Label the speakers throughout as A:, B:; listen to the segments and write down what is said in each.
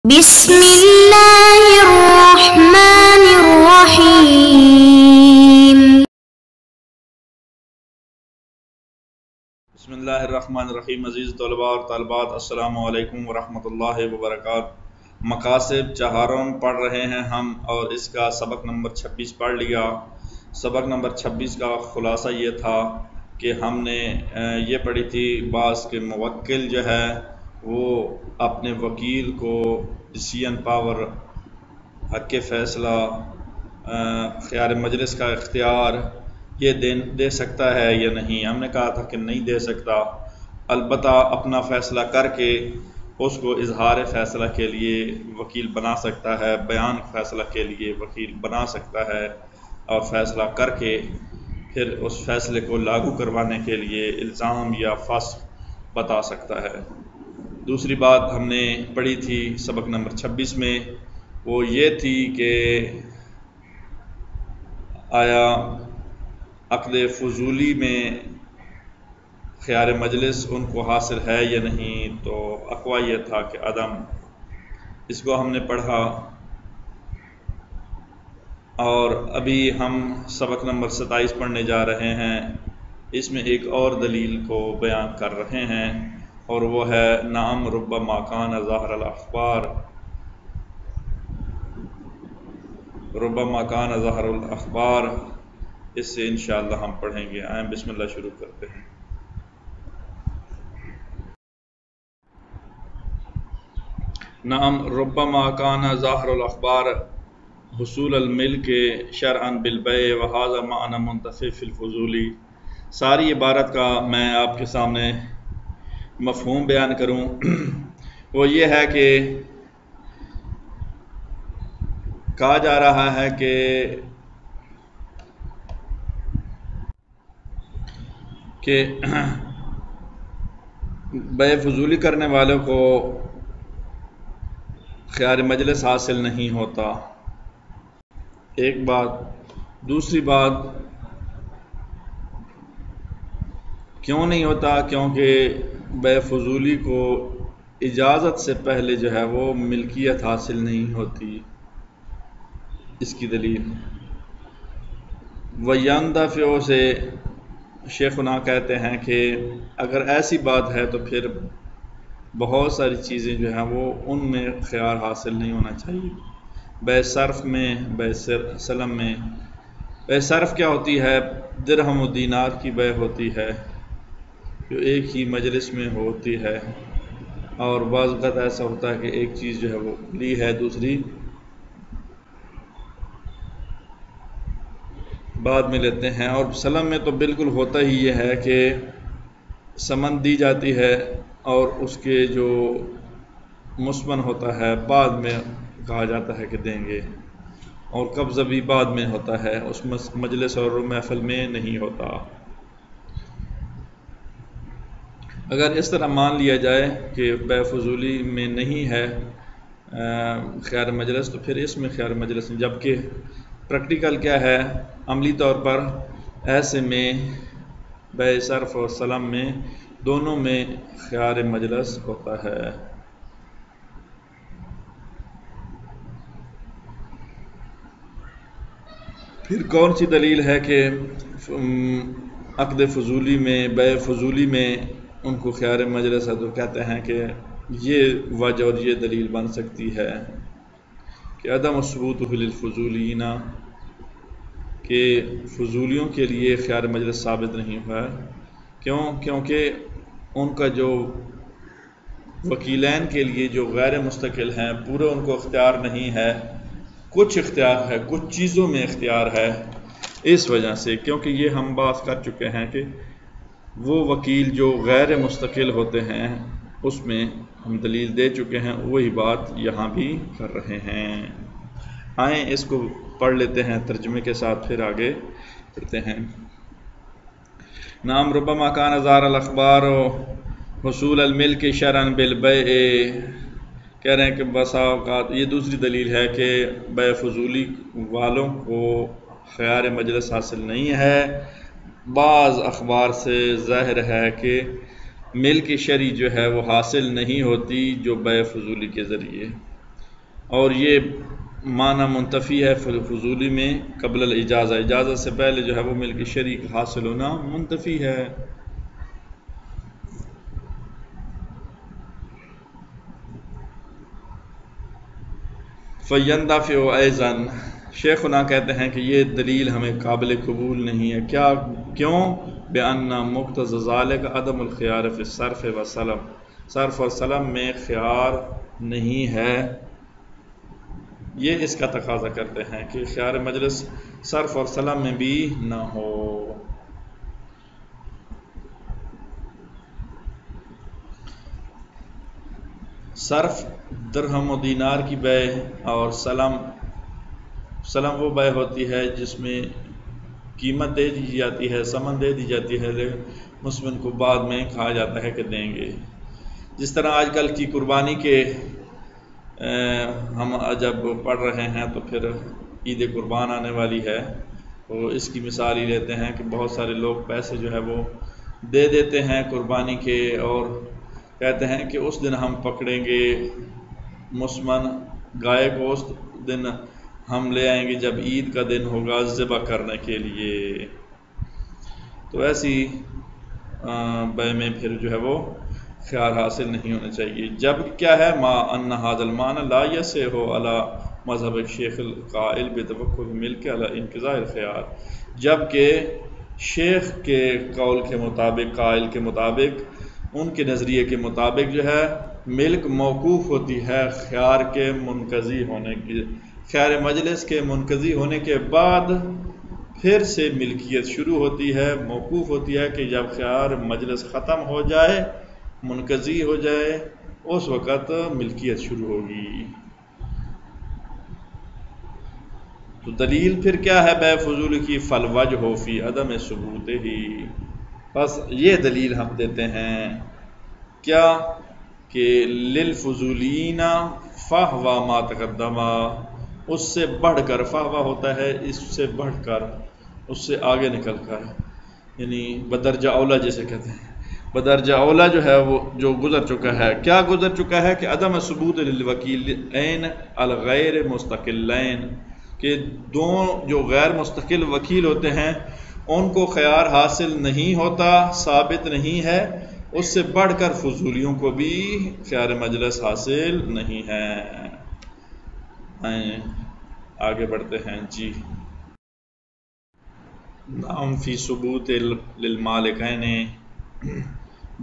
A: بسم اللہ الرحمن الرحیم۔
B: بسم اللہ الرحمن الرحیم۔ عزیز طلباء اور طالبات، السلام علیکم ورحمۃ اللہ وبرکاتہ۔ مقاصد چہارم پڑھ رہے ہیں ہم، اور اس کا سبق نمبر 26 پڑھ لیا۔ سبق نمبر 26 کا خلاصہ یہ تھا کہ ہم نے یہ پڑھی تھی بعض کے موکل جو ہے وہ اپنے وکیل کو ڈیسیژن پاور، حق فیصلہ، خیار مجلس کا اختیار یہ دے سکتا ہے یا نہیں۔ ہم نے کہا تھا کہ نہیں دے سکتا، البتہ اپنا فیصلہ کر کے اس کو اظہار فیصلہ کے لیے وکیل بنا سکتا ہے، بیان فیصلہ کے لیے وکیل بنا سکتا ہے، اور فیصلہ کر کے پھر اس فیصلے کو لاگو کروانے کے لیے الزام یا فسخ بتا سکتا ہے۔ دوسری بات ہم نے پڑھی تھی سبق نمبر 26 میں، وہ یہ تھی کہ آیا عقد فضولی میں خیار مجلس ان کو حاصل ہے یا نہیں، تو اقوا یہ تھا کہ عدم۔ اس کو ہم نے پڑھا، اور ابھی ہم سبق نمبر 27 پڑھنے جا رہے ہیں۔ اس میں ایک اور دلیل کو بیان کر رہے ہیں، اور وہ ہے نعم ربما کان ظاہر الاخبار، ربما کان ظاہر الاخبار۔ اس سے انشاءاللہ ہم پڑھیں گے۔ آئیں بسم اللہ شروع کرتے ہیں۔ نعم ربما کان ظاہر الاخبار حصول الملک شرعا بالبیع وہذا معنی منتفی فی الفضولی۔ ساری عبارت کا میں آپ کے سامنے مفہوم بیان کروں، وہ یہ ہے کہ کہا جا رہا ہے کہ بیع فضولی کرنے والوں کو خیار مجلس حاصل نہیں ہوتا، ایک بات۔ دوسری بات، کیوں نہیں ہوتا؟ کیونکہ بیع فضولی کو اجازت سے پہلے جو ہے وہ ملکیت حاصل نہیں ہوتی۔ اس کی دلیل وَيَنْدَفِعُ سے شیخنا کہتے ہیں کہ اگر ایسی بات ہے تو پھر بہت ساری چیزیں جو ہیں وہ ان میں خیار حاصل نہیں ہونا چاہیے۔ بیع صرف میں، بیع سلم میں۔ بیع صرف کیا ہوتی ہے؟ درہم و دینار کی بیع ہوتی ہے جو ایک ہی مجلس میں ہوتی ہے، اور بعض اوقات ایسا ہوتا ہے کہ ایک چیز جو ہے وہ لی ہے، دوسری بعد میں لیتے ہیں۔ اور سلم میں تو بالکل ہوتا ہی یہ ہے کہ سمن دی جاتی ہے، اور اس کے جو مسمن ہوتا ہے بعد میں کہا جاتا ہے کہ دیں گے، اور قبضہ بھی بعد میں ہوتا ہے، اس مجلس اور محفل میں نہیں ہوتا۔ اگر اس طرح مان لیا جائے کہ بیع فضولی میں نہیں ہے خیار مجلس، تو پھر اس میں خیار مجلس نہیں، جبکہ پریکٹیکل کیا ہے، عملی طور پر ایسے میں بیع صرف اور سلم میں دونوں میں خیار مجلس ہوتا ہے۔ پھر کون سی دلیل ہے کہ عقد فضولی میں، بیع فضولی میں ان کو خیار مجلس ہے؟ تو کہتے ہیں کہ یہ وجہ اور یہ دلیل بن سکتی ہے کہ عدم ثبوت للفضولین، کہ فضولیوں کے لیے خیار مجلس ثابت نہیں ہوا۔ کیوں؟ کیونکہ ان کا جو وکیلین کے لیے جو غیر مستقل ہیں، پورے ان کو اختیار نہیں ہے، کچھ اختیار ہے، کچھ چیزوں میں اختیار ہے۔ اس وجہ سے، کیونکہ یہ ہم بات کر چکے ہیں کہ وہ وکیل جو غیر مستقل ہوتے ہیں اس میں ہم دلیل دے چکے ہیں، وہی بات یہاں بھی کر رہے ہیں۔ آئیں اس کو پڑھ لیتے ہیں ترجمے کے ساتھ، پھر آگے پڑھتے ہیں۔ نعم ربما کان ظاہر الاخبار حصول الملک شرعا بالبیع، کہہ رہے ہیں کہ بسا اوقات یہ دوسری دلیل ہے کہ بیع فضولی والوں کو خیار مجلس حاصل نہیں ہے۔ بعض اخبار سے ظاہر ہے کہ ملک شرعی جو ہے وہ حاصل نہیں ہوتی جو بیع فضولی کے ذریعے۔ اور یہ معنی منتفی ہے فضولی میں قبل الاجازہ، اجازت سے پہلے جو ہے وہ ملک شریک حاصل ہونا منتفی ہے۔ فَيَنْدَفِعُ أَيْضًا، شیخنا کہتے ہیں کہ یہ دلیل ہمیں قابل قبول نہیں ہے۔ کیوں؟ بِأَنَّ مُقْتَضَى ذَلِكَ عَدَمُ الْخِيَارِ فِي الصَّرْفِ وَالسَّلَمِ، صرف اور سلم میں خیار نہیں ہے۔ یہ اس کا تقاضا کرتے ہیں کہ خیار مجلس صرف اور سلم میں بھی نہ ہو۔ صرف درہم و دینار کی بے اور سلم وہ بے ہوتی ہے جس میں قیمت دے دی جاتی ہے، ثمن دے دی جاتی ہے، لیکن مسلم کو بعد میں کہا جاتا ہے کہ دیں گے۔ جس طرح آج کل کی قربانی کے ہم جب پڑھ رہے ہیں تو پھر عید قربان آنے والی ہے، تو اس کی مثال ہی لیتے ہیں کہ بہت سارے لوگ پیسے جو ہے وہ دے دیتے ہیں قربانی کے، اور کہتے ہیں کہ اس دن ہم پکڑیں گے مسمن گائے گوشت، دن ہم لے آئیں گے جب عید کا دن ہوگا ذبح کرنے کے لیے۔ تو ایسی بے میں پھر جو ہے وہ خیار حاصل نہیں ہونا چاہیے۔ جب کیا ہے ما ان ھذا المعنی لا یصح علی مذہب شیخ القائل بتوقف ملک علی انقضاء الخیار، جبکہ شیخ کے قول کے مطابق، قائل کے مطابق، ان کے نظریے کے مطابق جو ہے ملک موقوف ہوتی ہے خیار کے منقضی ہونے کی، خیار مجلس کے منقضی ہونے کے بعد پھر سے ملکیت شروع ہوتی ہے، موقوف ہوتی ہے کہ جب خیار مجلس ختم ہو جائے، منقضی ہو جائے، اس وقت ملکیت شروع ہوگی۔ تو دلیل پھر کیا ہے بے فضول کی؟ فالوجہ فی عدم ثبوت ہی، بس یہ دلیل ہم دیتے ہیں کیا کہ للفضولین فہو ما تقدم، اس سے بڑھ کر، فہو ہوتا ہے اس سے بڑھ کر، اس سے آگے نکل کر، یعنی بدرجہ اولا جیسے کہتے ہیں، بدرجہ اولا جو ہے وہ جو گزر چکا ہے۔ کیا گزر چکا ہے کہ عدم ثبوت للوکیلین الغیر مستقلین، کہ دو جو غیر مستقل وکیل ہوتے ہیں ان کو خیار حاصل نہیں ہوتا، ثابت نہیں ہے، اس سے بڑھ کر فضولیوں کو بھی خیار مجلس حاصل نہیں ہے۔ آگے بڑھتے ہیں جی۔ نعم فی ثبوت للمالکین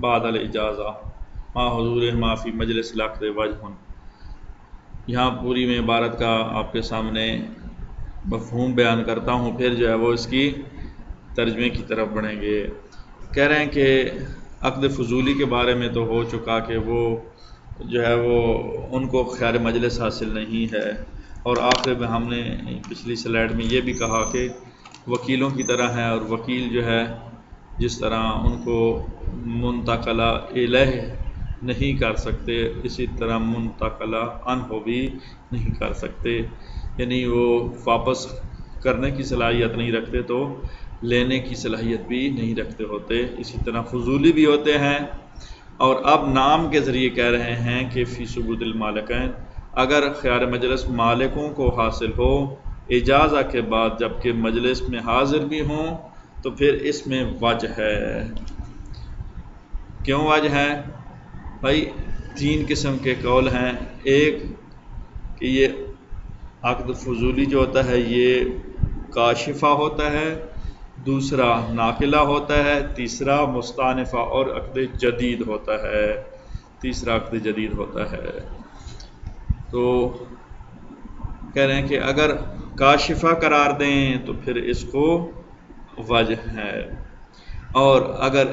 B: بعد الاجازہ ما حضور ما فی مجلس العقد وجہ، یہاں پوری میں عبارت کا آپ کے سامنے مفہوم بیان کرتا ہوں، پھر جو ہے وہ اس کی ترجمے کی طرف بڑھیں گے۔ کہہ رہے ہیں کہ عقد فضولی کے بارے میں تو ہو چکا کہ وہ جو ہے وہ ان کو خیار مجلس حاصل نہیں ہے، اور آخر میں ہم نے پچھلی سلائیڈ میں یہ بھی کہا کہ وکیلوں کی طرح ہے، اور وکیل جو ہے جس طرح ان کو منتقلہ الیہ نہیں کر سکتے، اسی طرح منتقلہ عنہ بھی نہیں کر سکتے، یعنی وہ واپس کرنے کی صلاحیت نہیں رکھتے تو لینے کی صلاحیت بھی نہیں رکھتے ہوتے، اسی طرح فضولی بھی ہوتے ہیں۔ اور اب نام کے ذریعے کہہ رہے ہیں کہ فی ثبوت المالکین، اگر خیار مجلس مالکوں کو حاصل ہو اجازہ کے بعد جبکہ مجلس میں حاضر بھی ہوں، تو پھر اس میں وجہ ہے۔ کیوں وجہ ہے؟ بھائی تین قسم کے قول ہیں، ایک کہ یہ عقد فضولی جو ہوتا ہے یہ کاشفہ ہوتا ہے، دوسرا ناقلہ ہوتا ہے، تیسرا مستانفہ اور عقد جدید ہوتا ہے، تیسرا عقد جدید ہوتا ہے۔ تو کہہ رہے ہیں کہ اگر کاشفہ قرار دیں تو پھر اس کو وجہ ہے، اور اگر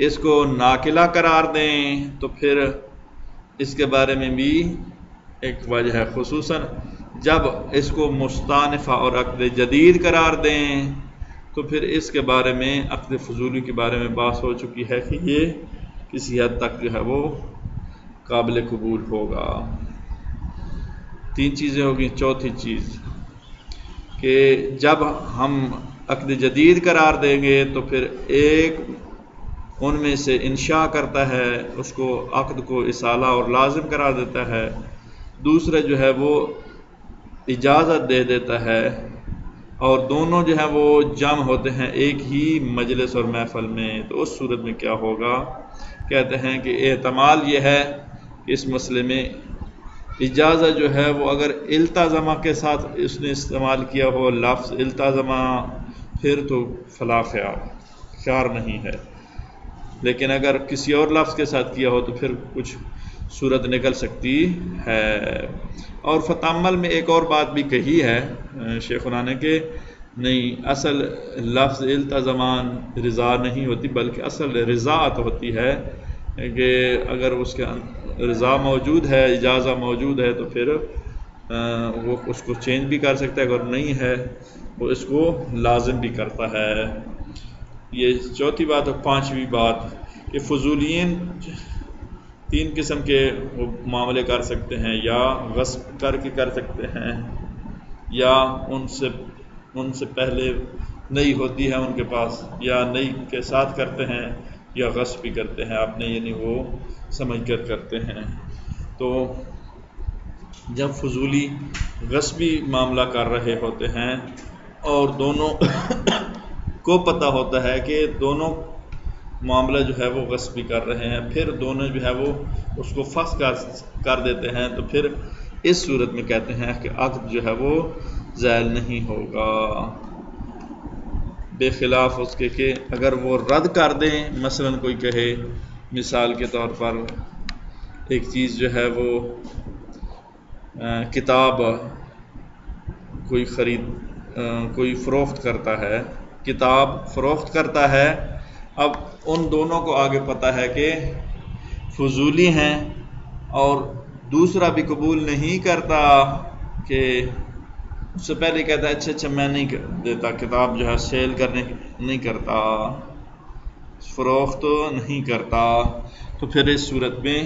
B: اس کو ناقلہ قرار دیں تو پھر اس کے بارے میں بھی ایک وجہ ہے، خصوصاً جب اس کو مستانفہ اور عقد جدید قرار دیں تو پھر اس کے بارے میں عقد فضولی کے بارے میں بات ہو چکی ہے کہ یہ کسی حد تک جو ہے وہ قابل قبول ہوگا۔ تین چیزیں ہوگی، چوتھی چیز کہ جب ہم عقد جدید قرار دیں گے تو پھر ایک ان میں سے انشاء کرتا ہے، اس کو عقد کو اصالہ اور لازم قرار دیتا ہے، دوسرا جو ہے وہ اجازت دے دیتا ہے اور دونوں جو ہے وہ جمع ہوتے ہیں ایک ہی مجلس اور محفل میں، تو اس صورت میں کیا ہوگا؟ کہتے ہیں کہ احتمال یہ ہے کہ اس مسئلے میں اجازت جو ہے وہ اگر التزامہ کے ساتھ اس نے استعمال کیا ہو لفظ التزامہ، پھر تو فلا خیار نہیں ہے، لیکن اگر کسی اور لفظ کے ساتھ کیا ہو تو پھر کچھ صورت نکل سکتی ہے۔ اور فتعمل میں ایک اور بات بھی کہی ہے شیخنا نے کہ نہیں، اصل لفظ التزامان رضا نہیں ہوتی، بلکہ اصل رضاعت ہوتی ہے کہ اگر اس کے رضا موجود ہے، اجازہ موجود ہے، تو پھر وہ اس کو چینج بھی کر سکتا ہے، اگر نہیں ہے وہ اس کو لازم بھی کرتا ہے۔ یہ چوتھی بات۔ اور پانچویں بات کہ فضولین تین قسم کے وہ معاملے کر سکتے ہیں، یا غصب کر کے کر سکتے ہیں، یا ان سے پہلے نئی ہوتی ہے ان کے پاس، یا نئی کے ساتھ کرتے ہیں، یا غصب بھی کرتے ہیں اپنے، یعنی وہ سمجھ کر کرتے ہیں۔ تو جب فضولی غصبی معاملہ کر رہے ہوتے ہیں اور دونوں کو پتہ ہوتا ہے کہ دونوں معاملہ جو ہے وہ غصبی کر رہے ہیں، پھر دونوں جو ہے وہ اس کو فسخ کر دیتے ہیں، تو پھر اس صورت میں کہتے ہیں کہ عقد جو ہے وہ زائل نہیں ہوگا، بے خلاف اس کے کہ اگر وہ رد کر دیں، مثلا کوئی کہے مثال کے طور پر ایک چیز جو ہے وہ کتاب کوئی فروخت کرتا ہے، کتاب فروخت کرتا ہے، اب ان دونوں کو آگے پتہ ہے کہ فضولی ہیں اور دوسرا بھی قبول نہیں کرتا، کہ اس سے پہلے کہتا ہے اچھا میں نہیں دیتا، کتاب جو ہے سیل کرنے نہیں کرتا، فروخت نہیں کرتا، تو پھر اس صورت میں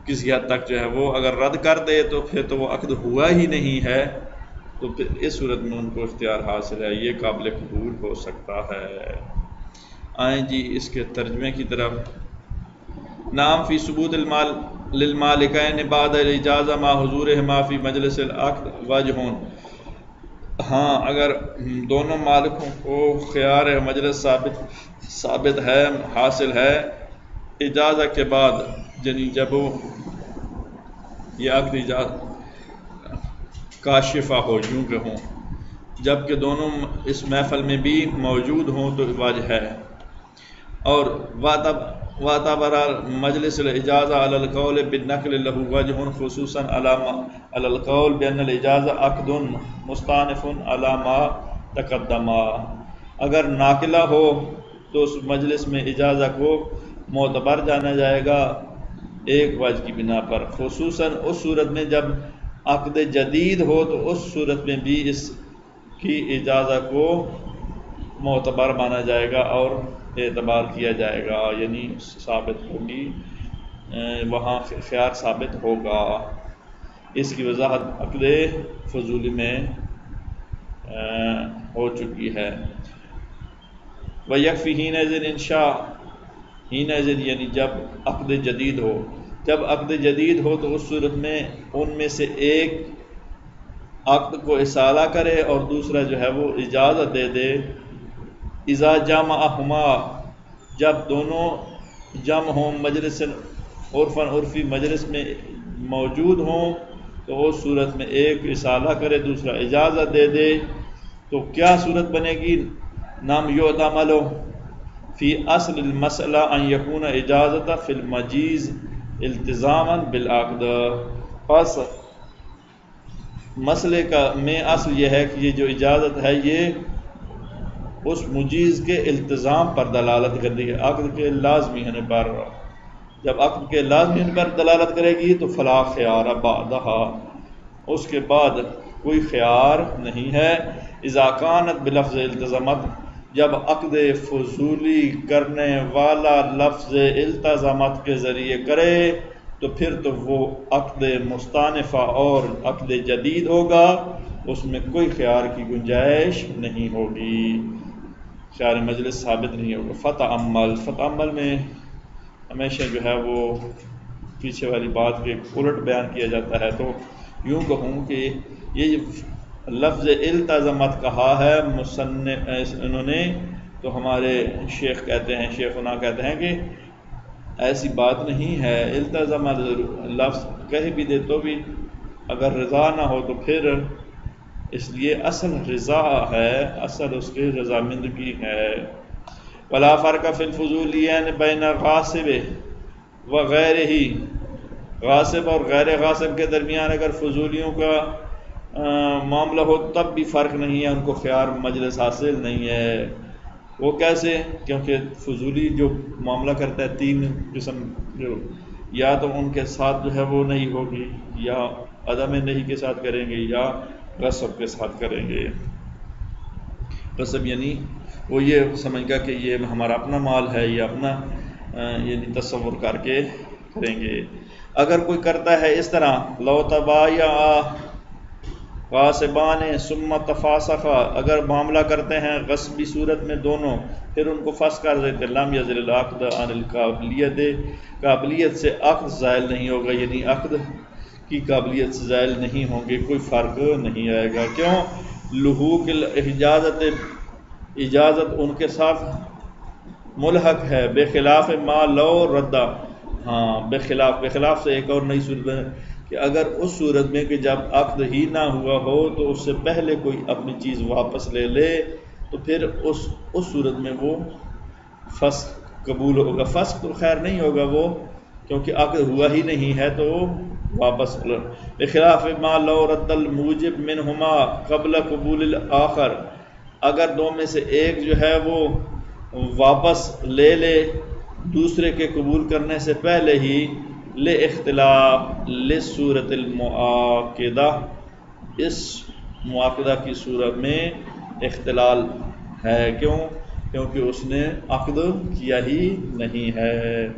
B: کسی حد تک جو ہے وہ اگر رد کر دے تو پھر تو وہ عقد ہوا ہی نہیں ہے، تو پھر اس صورت میں ان کو اختیار حاصل ہے، یہ قابل قبول ہو سکتا ہے۔ آئیں جی اس کے ترجمے کی طرف۔ نام فی ثبوت المال للمالکین بعد الاجازہ ما حضورہما فی مجلس العقد وجہون۔ ہاں، اگر دونوں مالکوں کو خیار مجلس ثابت ہے، حاصل ہے اجازہ کے بعد، یعنی جب یہ عقد کاشفہ ہو، یوں کہ ہوں، جب کہ دونوں اس محفل میں بھی موجود ہوں تو وجہ ہے۔ اور واعتبر مجلس الاجازہ علی القول بالنقل له وجہ خصوصا علی القول بان الاجازہ عقد مستانف علی ما تقدم۔ اگر ناقلہ ہو تو اس مجلس میں اجازہ کو معتبر جانا جائے گا ایک وجہ کی بنا پر، خصوصاً اس صورت میں جب عقد جدید ہو تو اس صورت میں بھی اس کی اجازہ کو معتبر مانا جائے گا اور اعتبار کیا جائے گا، یعنی ثابت ہوگی، وہاں خیار ثابت ہوگا۔ اس کی وضاحت عقد فضولی میں ہو چکی ہے۔ وَيَكْفِي حِينَئِذٍ انشاء، حِينَئِذٍ یعنی جب عقد جدید ہو، جب عقد جدید ہو تو اس صورت میں ان میں سے ایک عقد کو اصالہ کرے اور دوسرا جو ہے وہ اجازت دے دے۔ اذا جامعہما، جب دونوں جمع ہوں، مجلس عرفاً عرفی مجلس میں موجود ہوں، تو اس صورت میں ایک اصالہ کرے دوسرا اجازت دے دے، تو کیا صورت بنے گی؟ نام یعتمل فی اصل المسئلہ ان یکون اجازت فی المجیز التزاما بالعقد۔ پس مسئلے میں اصل یہ ہے کہ یہ جو اجازت ہے یہ اس مجیز کے التزام پر دلالت کرتی ہے، عقد کے لازمی ہونے پر۔ جب عقد کے لازمی ہونے پر دلالت کرے گی تو فلا خیار بعدہا، اس کے بعد کوئی خیار نہیں ہے۔ اذا کانت بلفظ التزامت، جب عقد فضولی کرنے والا لفظ التزامت کے ذریعے کرے تو پھر تو وہ عقد مستانفہ اور عقد جدید ہوگا، اس میں کوئی خیار کی گنجائش نہیں ہوگی، خیار مجلس ثابت نہیں ہوگا۔ فتعمل میں ہمیشہ جو ہے وہ پیچھے والی بات کے الٹ بیان کیا جاتا ہے، تو یوں کہوں کہ یہ لفظ التزمت کہا ہے مصنف انہوں نے، تو ہمارے شیخ کہتے ہیں، شیخنا کہتے ہیں کہ ایسی بات نہیں ہے، التزم لفظ کہہ بھی دے تو بھی اگر رضا نہ ہو تو پھر، اس لیے اصل رضا ہے، اصل اس کی رضامندگی ہے۔ ولا فرق فی الفضولین بین غاصب وغیرہ، غاصب اور غیر غاصب کے درمیان اگر فضولیوں کا معاملہ ہو تب بھی فرق نہیں ہے، ان کو خیار مجلس حاصل نہیں ہے۔ وہ کیسے؟ کیونکہ فضولی جو معاملہ کرتا ہے تین قسم، جو یا تو ان کے ساتھ جو ہے وہ نہیں ہوگی، یا عدم نہیں کے ساتھ کریں گے، یا غصب کے ساتھ کریں گے۔ غصب یعنی وہ یہ سمجھ گا کہ یہ ہمارا اپنا مال ہے، یہ اپنا یعنی تصور کر کے کریں گے۔ اگر کوئی کرتا ہے اس طرح، لو تبایا غاصبان ثم تفاسخا، اگر معاملہ کرتے ہیں غصبی صورت میں دونوں، پھر ان کو فسخ کر دیتے، لم یزل العقد عن القابلیت، قابلیت سے عقد زائل نہیں ہوگا، یعنی عقد کی قابلیت سے زائل نہیں ہوں گے، کوئی فرق نہیں آئے گا۔ کیوں؟ لحوق الاجازت، اجازت ان کے ساتھ ملحق ہے، بخلاف ما لو ردا، ہاں بخلاف سے ایک اور نئی صورت ہے کہ اگر اس صورت میں کہ جب عقد ہی نہ ہوا ہو تو اس سے پہلے کوئی اپنی چیز واپس لے لے تو پھر اس صورت میں وہ فسخ قبول ہوگا۔ فسخ تو خیر نہیں ہوگا وہ، کیونکہ عقد ہوا ہی نہیں ہے تو واپس۔ بخلاف ما لو رد الموجب منہما قبل قبول الآخر، اگر دو میں سے ایک جو ہے وہ واپس لے لے دوسرے کے قبول کرنے سے پہلے ہی، لاختلاف لصورت المعاقدہ، اس معاقدہ کی صورت میں اختلال ہے۔ کیوں؟ کیونکہ اس نے عقد کیا ہی نہیں ہے۔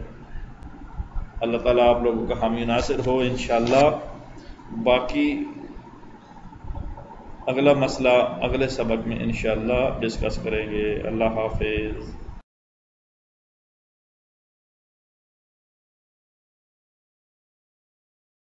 B: اللہ تعالیٰ آپ لوگوں کا حامی ناصر ہو انشاءاللہ۔ باقی اگلا مسئلہ اگلے سبق میں انشاءاللہ ڈسکس کریں گے۔ اللہ حافظ۔